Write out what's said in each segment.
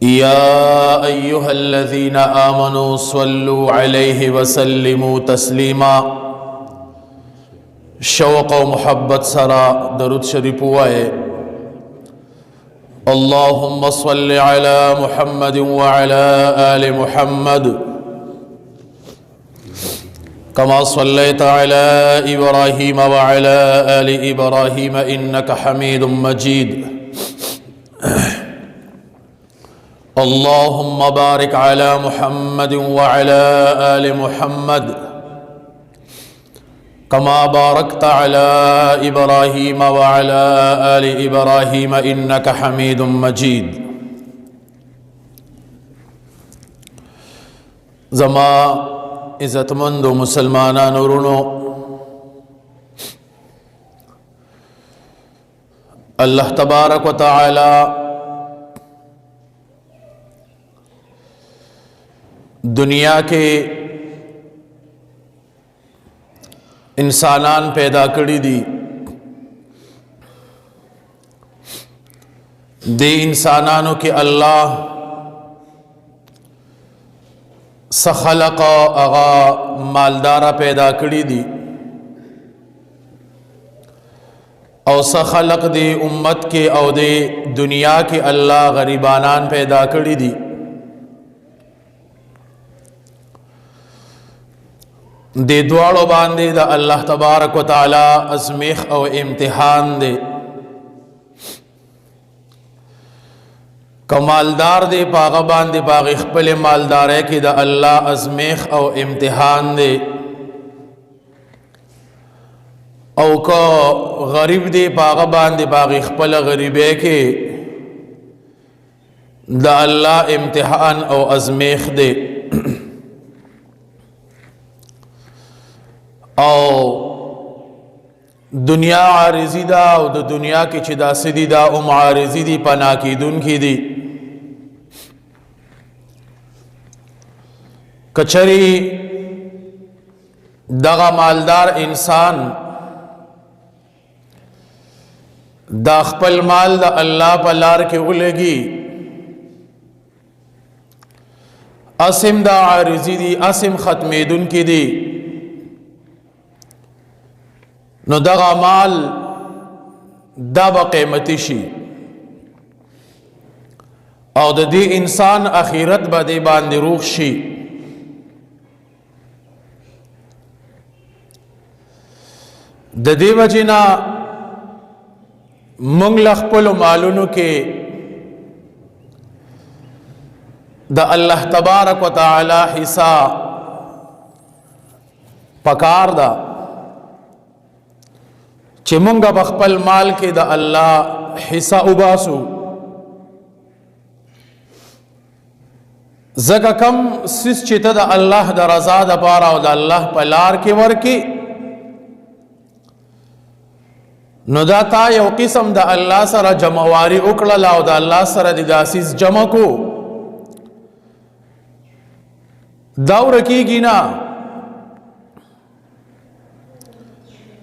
يا أيها الذين آمنوا صلوا عليه وسلموا تسليما. شوق و محبت سرا درود شریف وائے. اللهم صل على محمد وعلى آل محمد كما صليت على إبراهيم وعلى آل إبراهيم إنك حميد مجيد. اللهم بارك على محمد وعلى آل محمد كما باركت على إبراهيم وعلى آل إبراهيم إنك حميد مجيد. زما عزتمند مسلمانان ورونو، اللہ تبارک و تعالی دنیا کے انسانان پیدا کری دی. دے انسانانو کے اللہ سخلق اغا مالدارا پیدا کری دی او سخلق دے امت کے او دے دنیا کے اللہ غریبانان پیدا کری دی. دے دوارو باندے دا اللہ تبارک و تعالی ازمیخ او امتحان دے. کمالدار دے پاغا باندے پاغ اخپل مالدارے کی دا اللہ ازمیخ او امتحان دے، او کو غریب دے پاغا باندے پاغ اخپل غریبے کے دا اللہ امتحان او ازمیخ دے. او دنیا عارضی دا او دا دنیا کی چدا سدی دا ام عارضی دی پنا کی دن کی دی. کچری دغا مالدار انسان دا خپل مال دا اللہ پلار کے اولگی، اسم دا عارضی دی اسم ختمی دن کی دی، نو دغا مال دا با قیمتی شی او دا دی انسان اخیرت با دی باندی روخ شی. دا دی وجنا منگ لخپل مالونو کے دا اللہ تبارک و تعالی حصہ پکار دا چی منگا بخپل مال کے دا اللہ حصہ اباسو. زکا کم سس چیتا دا اللہ دا رضا دا پارا و دا اللہ پلار کے ورکی، نو دا تا یو قسم دا اللہ سر جمعواری اکڑلا و دا اللہ سر دی داسیز جمع کو دور کی گینا.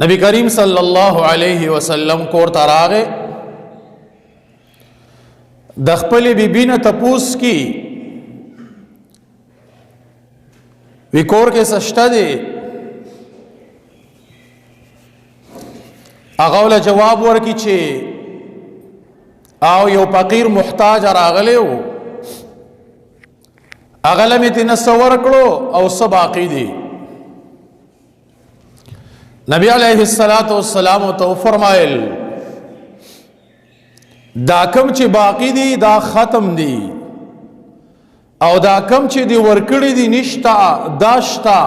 نبی کریم صلی اللہ علیہ وسلم کور تراغے دخپلی بی بین تپوس کی وی کور کے سشتہ دے. اغاولا جواب ورکی چھے آو یو فقیر محتاج راغلے ہو، اغلمی تنسور کرو او سب باقی دی. نبی علیہ السلام تو فرمائل دا کم چی باقی دی دا ختم دی او دا کم چی دی ورکڑی دی نشتا داشتا.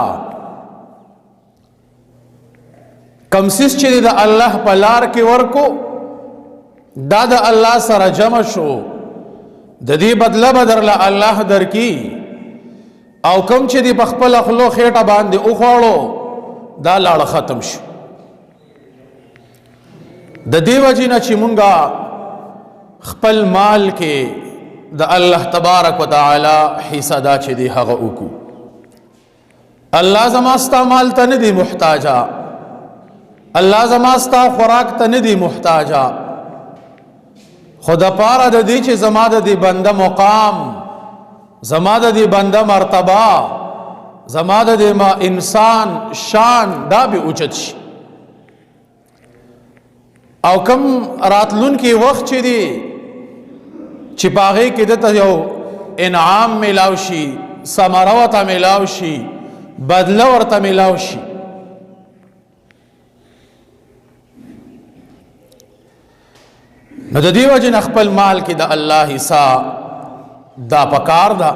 کم سیس چی دی دا اللہ پلار کی ورکو دا دا اللہ سر جمع شو، دا دی بدلا بدرلا اللہ در کی. او کم چی دی بخپل اخلو خیٹا باندی اخوڑو دا لاړه ختم شو. د دې وجې نه چې مونږه خپل مال کې د الله تبارک وتعالی حصہ دا چې دی هغه وکړو. الله زما ستا مال ته نه دی محتاجا، الله زما ستا خوراک ته نه دی محتاجا، خو د پاره د دې چې زما د دې بنده مقام، زما د دې بنده مرتبه، زما د دې انسان شان دا به اوچت شي. او کم راتلونکي وخت چې دی چې په هغې کې دته یو انعام میلاو شي، ثمره ورته میلاو شي، بدله ورته میلاو شي. نو د دې وجې نه خپل مال کې د الله حصه دا پکار ده.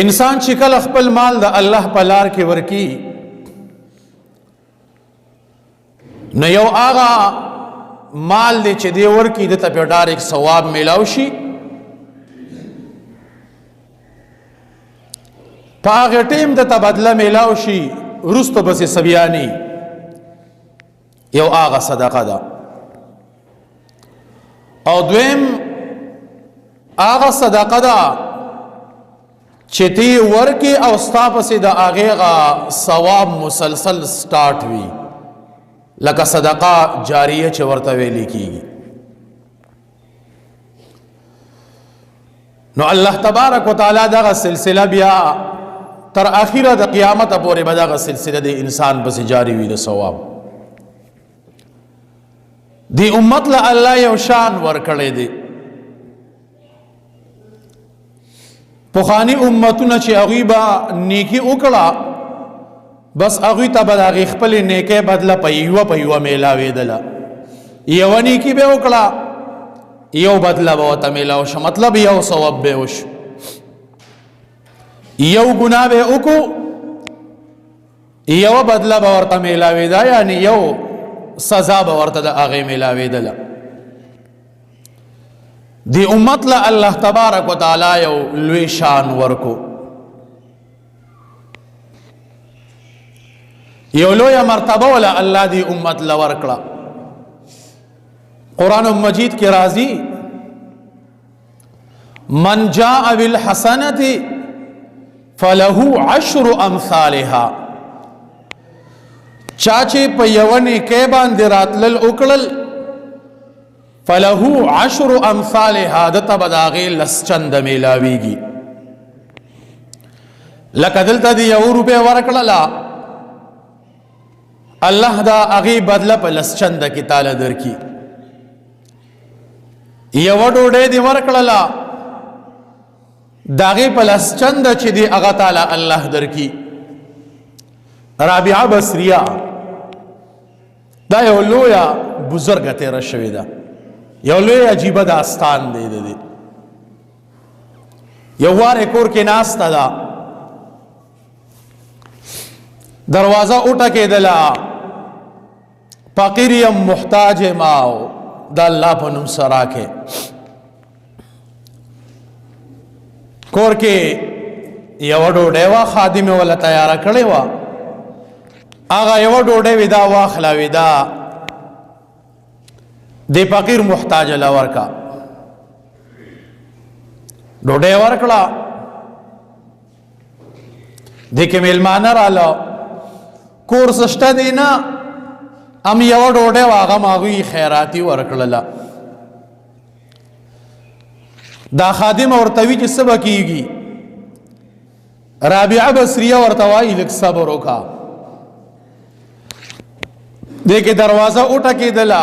انسان چې کله خپل مال د الله په لار کې ورکی، نو یو هغه مال دی چې دی ورکی دته په ډایرک ثواب میلاو شي، په هغه ټیم دته بدله میلاو شي، وروسته پسې سبیاني یو هغه صدقه ده. او دویم هغه صدقه ده چې تی ورکی او ستا پسې د هغې ثواب مسلسل سٹارټ وي، لکه صدقه جاریه چې ورته ویلې کیږي. نو الله تبارک وتعالی دغه سلسله بیا تر اخره د قیامت پورې به دغه سلسله د انسان پسې جاری وي د ثواب. دی امت له الله یو شان ورکړی دی. پخوانی امتونه چې هغوی به نیکي وکړه، بس هغوی ته به د هغې خپلې نیکۍ بدله په یوه میلاوېدله. یوه نیکي به وکړه، یو بدله به ورته میلاو شو، مطلب یو ثواب به وشو. یو ګناه به وکړو، یوه بدله به ورته میلاوېده، یعنې یو سزا به ورته د هغې میلاوېدله. دی امت له الله تبارک وتعالی یو لوی شان ورکو، یو لویه مرتبه ولا الله دی امت له ورکړه. قرآن مجید کې راځي من جاء بالحسنة فله عشر امثالها، چا چې په یوه نیکۍ باندې راتلل وکړل، فله عشر امثالها، دته به د هغې لس چنده میلاویږي. لکه دلته د 1 روپۍ ورکړله، الله دا هغې بدله په لس چنده کې تاله درکي. یوه ډوډۍ دې ورکړله، د هغې په لس چنده چې دی هغه تاله الله درکي. رابعه بصریه دا یو لویه بزرګه تېره شوې ده، یو لوی عجیبه داستان دی. د دې یو وارې کور کې ناسته ده، دروازه وټکېدله، فقیر یم محتاج یم او د الله په نوم سره کې. کور کې یوه ډوډۍ وه، خادمې وله تیاره کړې وه. هغه یوه ډوډۍ وې دا واخله، وې دا دی فقیر محتاج له ورکا. ډوډۍ ورکړه، دی کې میلمانه راله، کور شته دی نه، هم یوه ډوډۍ وه هغه هم هغوی خیراتي ورکړله. دا خادمه ورته وي چې څه به کېږي؟ رابعه بصریه ورته وایي لږ صبر وکړه. دی کې دروازه وټکېدله،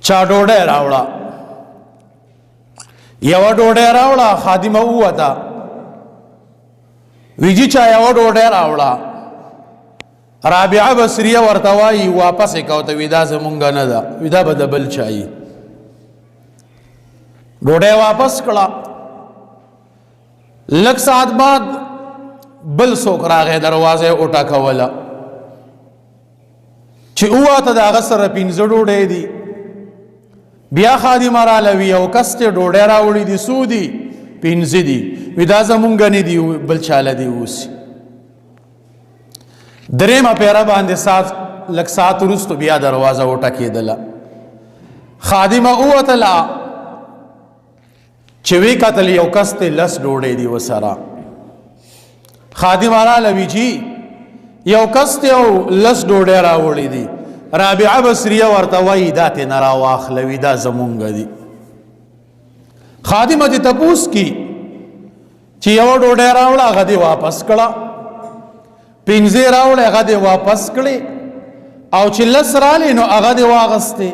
چا ډوډۍ راوړه، یوه ډوډۍ راوړه، خادمه ووته، ویجی چا یوه ډوډۍ راوړه. رابعه بصریه ورته وایي واپس یې کوته، وي دا زمونږ نه ده، وي دا به د بل چایي. ډوډۍ واپس کړه. لږ ساعت بعد بل څوک راغی، دروازه یې وټکوله چې وواته د هغه سره 5 ډوډۍ دي. بیا خادمه راله، وي یو کس چې ډوډۍ راوړي دي څو دي؟ 5 دي. وي دا زمونږ نه دي، بل چاله دي اوسي. درېیمه پیره باندې لږ ساعت وروستو بیا دروازه وټکېدله. خادمه ووتله چې وی کتل یو کس ته 10 ډوډۍ دي ورسره. خادمه راله، وي جي یو کس ته لس ډوډۍ راوړې دي، رابعه بصریه ورته وایي دا ترې نه راواخلوي، دا زمونږ دي. خادمه دې تپوس کی چې یوه ډوډۍ راوړه هغه دې واپس کړه، پنځه راوړه هغه دې واپس کړې، او چې لس رالې نو هغه دې واغستې.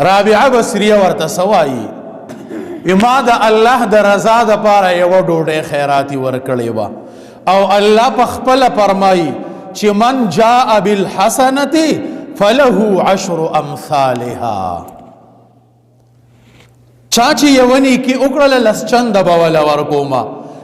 رابعه بصریه ورته څه وایي؟ ما د الله د رضا دپاره یوه ډوډۍ خیراتي ورکړې وه، او الله په خپله فرمایي چې من جاء بالحسنة فله عشر امثالها. چا چې یوه نیکي وکړله لس چنده به وله ورکومه.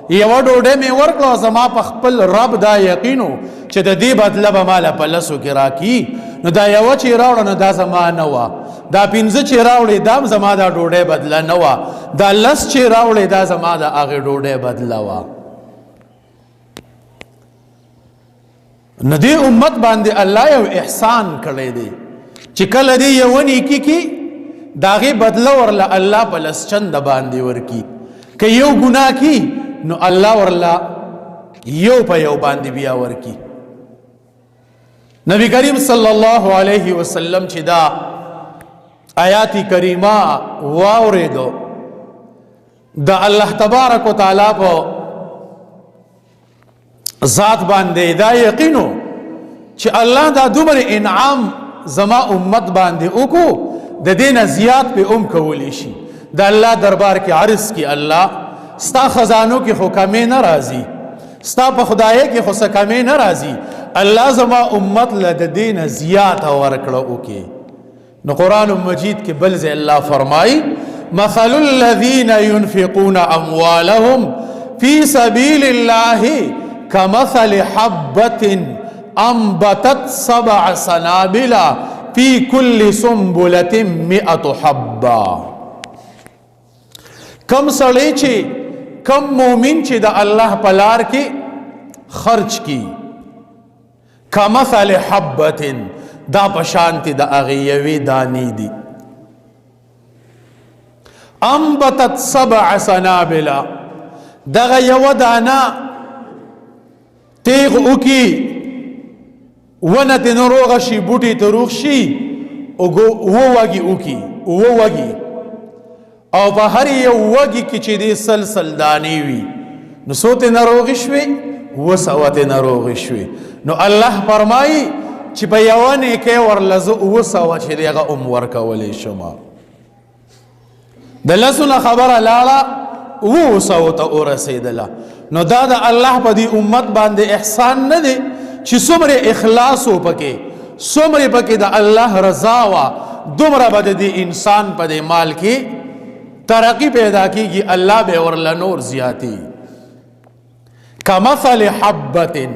یوه ډوډۍ مې ورکړه، زما په خپل رب دا یقین و چې د دې بدله به ماله په لسو کې راکي. نو دا یوه چې راوړه نو دا زما نه وه، دا پنځه چې راوړې دا هم زما دا ډوډۍ بدله نه وه، دا لس چې راوړې دا زما د هغې ډوډۍ بدله وه. نو دې امت باندې الله یو احسان کړی دی چې کله دې یوه نیکي کې د هغې بدله ورله الله په لس چنده باندې ورکي. که یو ګناه کی نو الله ورله یو په یو باندې بیا ورکی. نبی کریم صلی الله علیه وسلم چې دا آیات کریمه واورېدو، د الله تبارک وتعالی په ذات باندې دا یقینو چې الله دا دومره انعام زما امت باندې وکړو، د دې نه زیات په کولی شي. د الله دربار کې عرض کې الله ستا خزانو کې خو کمې نه راځي، ستا په خدای کې خو څه کمې نه راځي، الله زما امت له د دې نه زیاته ورکړه وکړي. نو قرآن مجید کې بل ځای الله فرمایي مثل الذین ينفقون اموالهم فی سبیل الله كمثل حبة انبتت 7 سنابل في كل سنبلة 100 حبة. کم سړی چې کم مومن چې د الله په لار کې خرچ کی، کمثل حبة دا پشانتی د هغې یوې دانې دي، انبتت 7 سنابل دغه یوه دانه تیغ اوکی، ونه تی نروغ شي، بوټي ته روغ شي، وږي اوکی، وږي، او په هر یو وږي کې چې دی سلسل دانې وي، نو څو تی نروغې شوې؟ 200 تی نروغې شوې. نو الله فرمایي چې په یوه نیکۍ ورله زه 200 چې دی هغه ورکولی شم. د لسو نه خبره لاړه 200 ته ورسېدله. نو دا د الله په دې امت باندې احسان نه دی چې څومره اخلاص و پکې، څومره پکې د الله رضا وه، دومره به د دې انسان په دې مال کې ترقی پیدا کیږي، الله به ورله نور زیاتی. کمثل حبة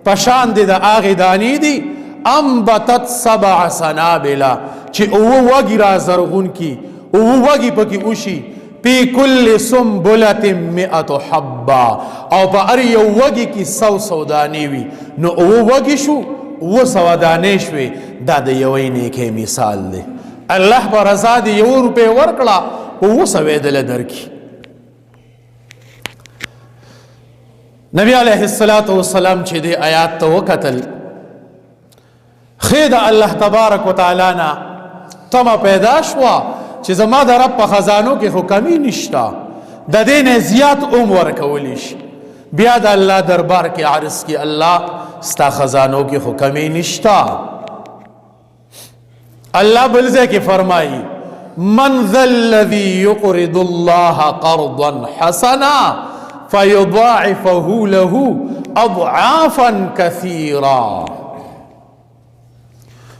پشان دی د هغې دانې دي، انبتت 7 سنابل چې 9 وږي را زرغون کی، 9 وږي پکې وشي، فی کل سنبلة 100 حبة، او په هر یو وږي کې 100 دانې وي، نو 9 وږي شو، 200 دانې شوې. دا د یوې نیکۍ مثال دی. الله په رضا دې 1 روپۍ ورکړه، 200 یې دله درکړي. نبی علیه الصلاة والسلام چې دې آیات ته وکتل، ښې د الله تبارک وتعالی نه تمه پیدا شوه چې زما د رب په خزانو کې خو کمی نشته، د دې نه زیات ورکولی شي. بیا د الله دربار کې عرض کې الله ستا خزانو کې خو کمی نشته. الله بل ځای کې فرمایي من ذا الذي يقرض الله قرضا حسنا فيضاعفه له اضعافا كثيرا.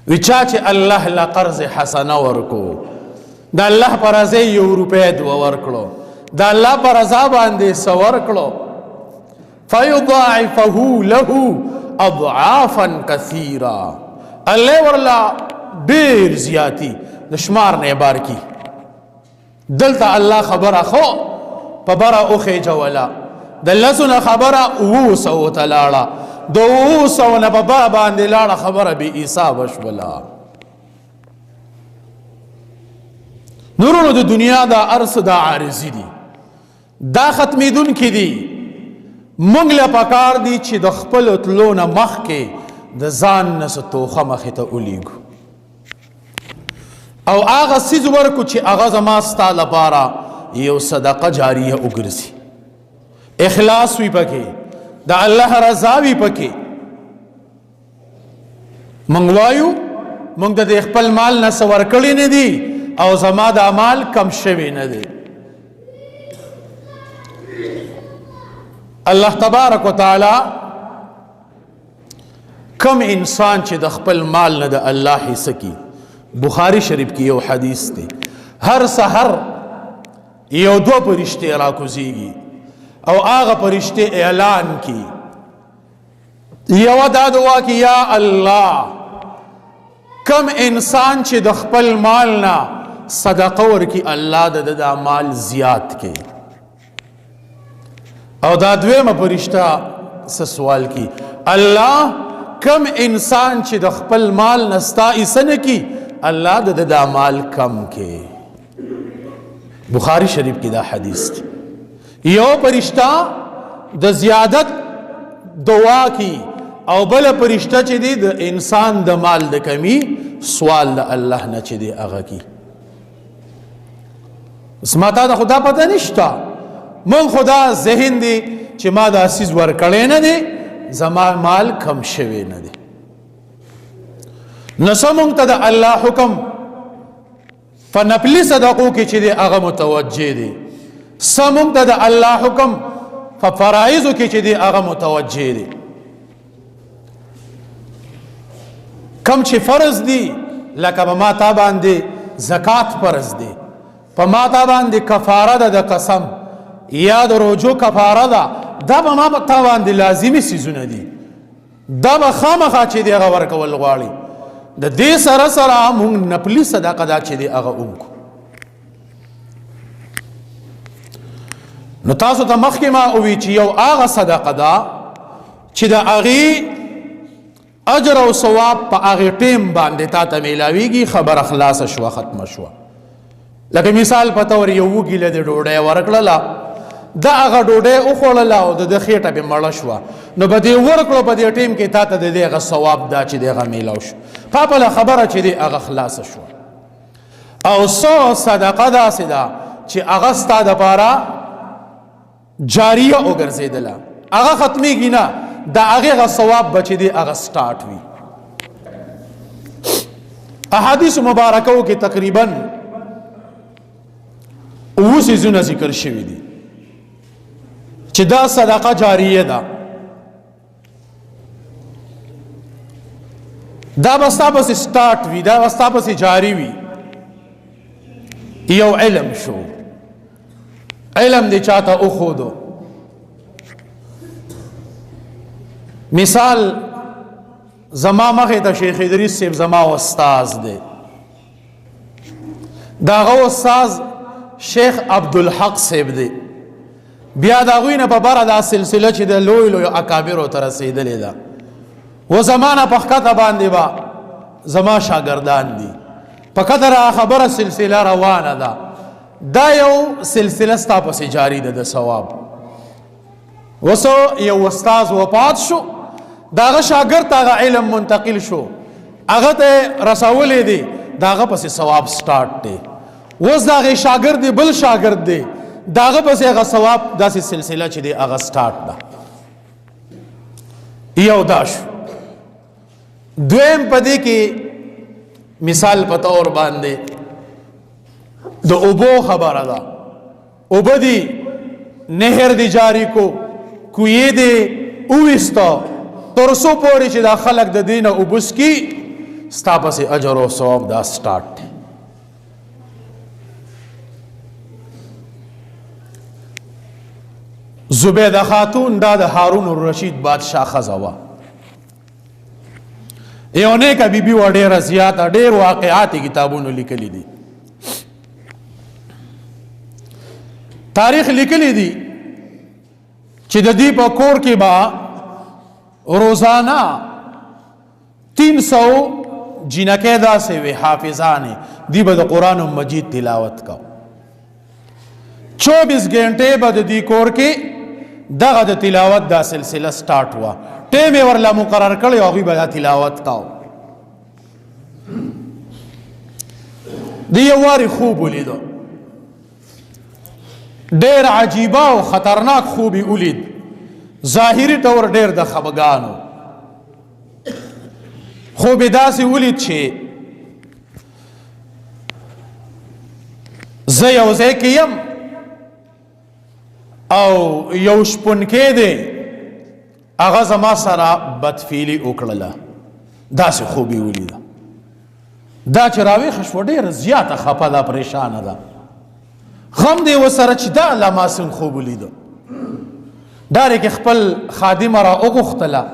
وچا چې الله له قرض حسنه ورکو، د الله پر رضا 1 روپۍ ورکړو، د الله پر رضا باندې څه ورکړو، فيضاعفه له اضعافا كثيرا، الله ورلا ډیر زیاتی د شمار نه بار کی. دلته الله خبره خو په بره اوخې جوله، د لسو نه خبره 200 ته لاړه، د 200 نه په بره باندې لاړه خبره بې حسابه شوله. نورونو د دنیا دا ارس دا عارضی دي، دا ختمیدون کی دي، مونږ له پکار دي چې د خپل تلو نه مخکې د ځان نه څه توخه مخې ته ولیږو او هغه څیز ورکو چې هغه زما ستا لپاره یو صدقه جاریه وګرځي، اخلاص وي پکې، د الله رضا وي پکې. مونږ وایو مونږ د خپل مال نه څه ورکړي نه دي او زما د مال کم شوی نه دی. الله تبارک وتعالی کم انسان چې د خپل مال نه د الله حصہ کی، بخاری شریف کی یو حدیث دی، هر سحر یو دو پرشتے راکوزیږي او هغه پرشتے اعلان کی یو دا دعا کی یا الله کم انسان چې د خپل مال نه صدقه ورکی الله د مال زیات کی، او دا دویمه پرشتہ سوال کی الله کم انسان چې د خپل مال نه ستا حصہ نه کی الله د مال کم کی. بخاری شریف کی دا حدیث دی. یو پرشتہ د زیادت دعا کی او بل پرشتہ چې دی د انسان د مال د کمی سوال د الله نه چې دی هغه کی. اسماتا د خدا پته نشتا، من خدا ذهن دی چې ما دا سیز ورکړی نه دی، زما مال کم شوی نه دی. نسو مونږ ته د الله حکم فنپلی صدقو کې چې دی هغه متوجه دی، سمونږ ته د الله حکم ففرائضو کې چې دی هغه متوجه دی. کم چې فرض دی لکه په ما تا باندې زکات فرض دی، په ما تا باندې کفاره ده د قسم یا د روجو کفاره ده، دا به ما تا باندې لازمي سیزونه دي، دا به خامخا چې دی هغه ورکول غواړي. د دې سره سره مونږ نپلی صدقه دا چې دی هغه وکړو. نو تاسو ته مخکې ما ووی چې یو هغه صدقه ده چې د هغې اجر او ثواب په هغې ټیم باندې تا ته میلاویږي، خبره خلاصه شوه، ختمه شوه. لکه مثال په طور یو وږي له د ډوډۍ ورکړله، د هغه ډوډۍ وخوړله او د خېټه پې مړه شوه، نو به دې ورکړو په دې ټیم کې تا ته د دې هغه ثواب دا چې دی هغه میلاو شو، پاپله خبره چې دی هغه خلاصه شوه. او څو صدقه داسې ده چې هغه ستا دپاره جاریه وګرځېدله، هغه ختمیږي نه، د هغې هغه ثواب به چې دی هغه سټارټ وي. احادیث مبارکو کې تقریبا 9 څیزونه ذکر شوي دي چې دا صدقه جاریه ده. دا به ستا پسې سټارټ وي، دا به ستا پسې جاري وي. یو علم شو، علم دې چاته وښودو. مثال زما مخې ته شیخ ادریس صاحب زما استاذ دی، د هغه استاذ شیخ عبدالحق صاحب دی، بیا د هغوی نه په بره دا سلسله چې د لوی لوی اکابرو ته رسېدلې ده، و زما نه په ښکته باندې به زما شاګردان دي، په قدر خبره سلسله روانه ده. دا یو سلسله ستا پسې جاری ده د ثواب. وسو یو استاذ وفات شو، د هغه شاګرد ته هغه علم منتقل شو، هغه ته رسولی دی، د هغه پسې ثواب سټارټ دی. اوس د هغې شاګرد دی بل شاګرد دی، د هغه پسې هغه ثواب داسې سلسله چې دی هغه سټارټ ده. یو دا شو. دویم په دې کې مثال په طور باندې د اوبو خبره ده. اوبه دي نهر دی جاری کو، کویې دی اویسته، تر څو پورې چې دا خلک د دې نه اوبه څښي، ستا پسې اجر او ثواب دا سټارټ دی. زبیده خاتون دا د هارون الرشید بادشاه ښځه وه، یو نیکه بیبي وه، ډېره زیاته، ډېر واقعات یې کتابونو لیکلي دي، تاریخ لیکلی دی چې د دې په کور کې به روزانه 300 جنکې داسې وې حافظانې، دی به د قرآن مجید تلاوت کو. 24 घंटे به د دې کور کې دغه د تلاوت دا سلسله سٹارټ وا ټیم یې ورله مقرر کړی او هغوی به دا تلاوت کاو د یو وارې خوب ولیدو ډېر عجیبه او خطرناک خوب یې ولید ظاهري طور ډېر د خفګانو خوب یې داسې ولید چې زه یو ځای کې یم او یو شپونکی دی هغه زما سره بدفعلي وکړله داسې خوب یې ولیده دا چې راویښه شوه ډېره زیاته خفه ده پریشانه ده غم دی ورسره چې دا الله ماسون خوب ولیده ډارې کې خپل خادمه را وغوښتله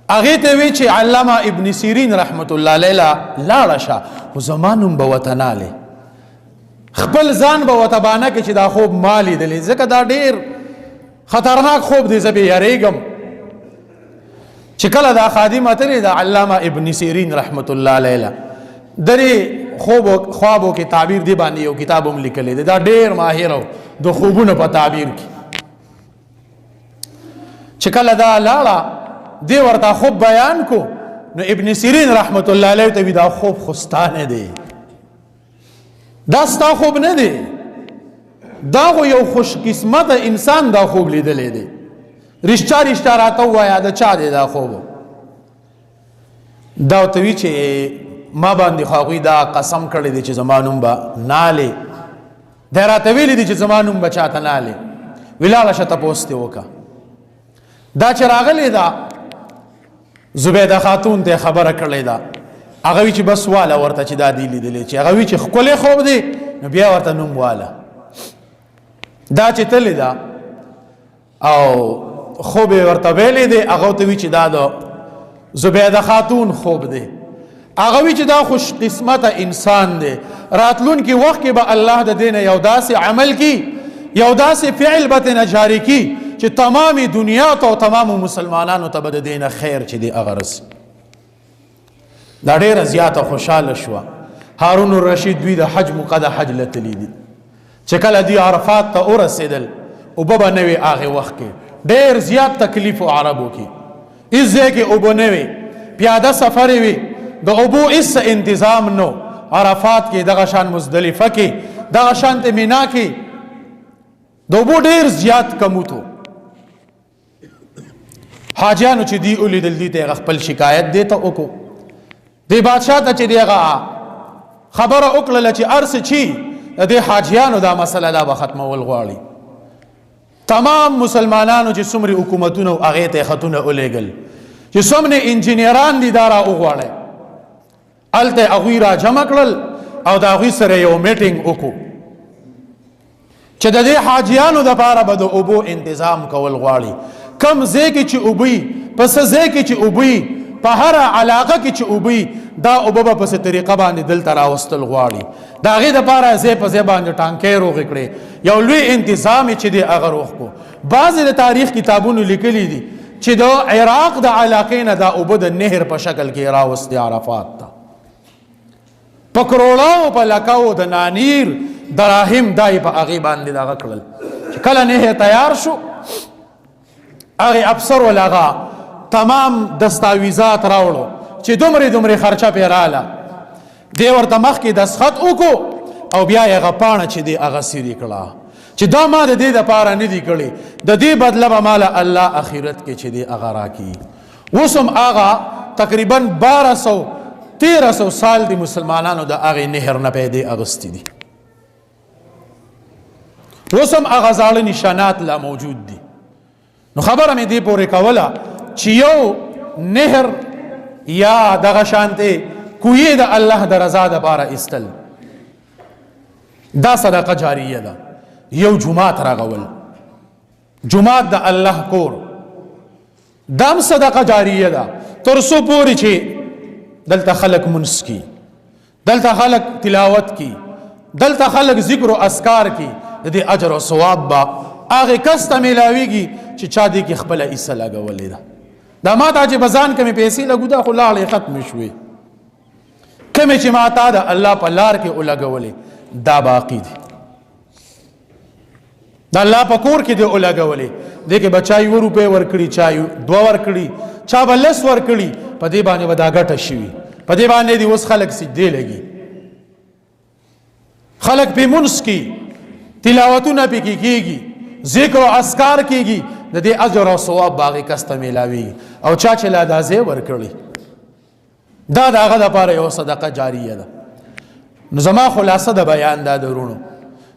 هغې ته وی چې علامه ابن سیرین رحمت الله علیه لاړه شه خو زما نوم به ورته نالې خپل ځان به ورته بانه کې چې دا خوب ما لیدلی ځکه دا ډېر خطرناک خوب دی زه بې یریږم چې کله دا خادمه تلې د علامه ابن سیرین رحمت الله علیه درې خوابو کې تعبیر دی باندې یو کتاب هم لیکلی دی دا ډېر ماهر و د خوبونو په تعبیر کې چې کله دا لاړه دی ورته خوب بیان کو نو ابن سیرین رحمت الله علیه ته وی دا خوب خو ستا نه دی دا ستا خوب نه دی دا خو یو خوش قسمت انسان دا خوب لیدلی دی رشته رشته راته ووایه د چا دی دا خوب دا ورته وی چې ما باندې خو هغوی دا قسم کړی دی چې زما نوم به نالې دی راته ویلی دی چې زما نوم به چاته نالې وی لاړه شه تپوس دې وکړه دا چې راغلی ده زبیده خاتون ته خبره کړې ده هغه وی چې بس واله ورته چې دا دی لیدلی چې هغه وی چې ښکلی خوب دی نو بیا ورته نوم واله دا چې تللی ده او خوب یې ورته ویلی دی هغه ورته وی چې دا د زبیده خاتون خوب دی هغه وی چې دا خوش قسمته انسان دی راتلونکي وخت کې به الله د دې نه یو داسې عمل کی یو داسې فعل به ترې نه جاري کی چې تمامي دنیا ته او تمامو مسلمانانو ته به د دې نه خیر چې دی هغه رسي دا ډېره زیاته خوشحاله شوه هارون الرشید دوی د حج موقع د حج له تلي دي چې کله دوی عرفات ته ورسېدل اوبه به نه وې هغې وخت کې ډېر زیات تکلیف و عربو کې هېڅ ځای کې اوبه نه وې پیاده سفر یې وي د اوبو هېڅ انتظام نو عرفات کې دغه شان مزدلفه کې دغه شانتې مینا کې د اوبو ډېر زیات کموت و حاجیانو چې دی ولیدل دي ته خپل شکایت دی ته وکړو دی بادشاه ته چې دی هغه خبره وکړله چې هر څه چې د دې حاجیانو دا مسله دا به ختمول غواړي تمام مسلمانانو چې څومره حکومتونه و هغې ته خطونه ولیږل چې څومره انجینیران دي دا را وغواړئ هلته هغوی را جمع کړل او د هغوی سره یو میټینګ وکړو چې د دې حاجیانو دپاره به د اوبو انتظام کول غواړي کم ځای کې چې اوبوي په څه ځای کې چې اوبوي په هره علاقه کې چې اوبوي دا اوبه به په څه طریقه باندې دلته راوستل غواړي د هغې دپاره ځای په ځای باندې ټانکۍ روغې کړې یو لوی انتظام یې چې دی هغه روغ کړو بعضې د تاریخ کتابونو لیکلي دي چې د عراق د علاقې نه دا اوبه د نهر په شکل کې راوستې عرفات ته په کروڑاو په لکاو د نانیر دراهم دای په هغې باندې دغه کړل چې کله نهر تیار شو هغې افسر ولغه تمام دستاویزات راوړو چې دومره خرچه پې راله دی ورته مخکې دستخط وکړو او بیا یې هغه پاڼه چې دی هغه سیرې کړه چې دا ما د دې دپاره نه دي کړې د دې بدله به ماله الله اخرت کې چې دی هغه راکړي اوس هم هغه تقریبا 1300 سال د مسلمانانو د هغې نهر نه پیدې اغوستي دي اوس هم هغه زاړه نشانات لا موجود دي نو خبره مې دې پورې کوله چې یو نهر یا دغه شانتې کویې د الله د رضا دپاره ایستل دا صدقه جاریه ده یو جومات راغول جومات د الله کور دام صدقه جاریه ده تر څو پورې چې دلته خلق منس کی دلته خلق تلاوت کی دلته خلق ذکر و اذکار کی د دې اجر او ثواب به هغې کس ته میلاویږي چې چا دې کې خپله حصه لګولې ده دا ما ته چې به ځان کمې پیسې لګو دا خو لاړې ختمې شوې کمې چې ما تا د الله په لار کې ولګولې دا باقي دي د الله په کور کې دې ولګولې دې کې بچای 1 روپۍ ورکړي چا 2 ورکړي چا به 10 ورکړي په دې باندې به دا ګټه شوي په دې باندې دې اوس خلک سجدې لګي خلک په منځ کې تلاوتونه پکې کېږي ذکر او اذکار کېږي د دې اجر او ثواب باغې کس ته میلاوي او چا چې لا دا ځای ورکړي دا د هغه دپاره یو صدقه جاریه ده. نو زما خلاصه د بیان دا درونو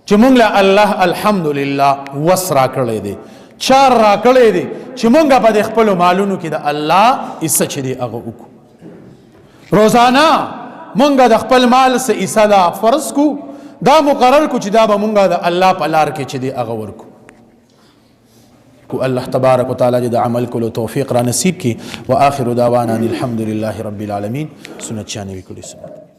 چې مونږ له الله الحمدلله وس راکړی دی چار راکړی دی چې مونږ په د خپلو مالونو کې د الله حصه چې دی هغه وکړو روزانه مونږ د خپل مال څه حصه دا فرض کو دا مقرر کو چې دا به مونږ د الله په لار کې چې دی هغه ورکو کو الله تبارک وتعالى د عمل کولو توفیق را نصیب کی. واخر دعوانا الحمد لله رب العالمین. سنت شانوی کړي.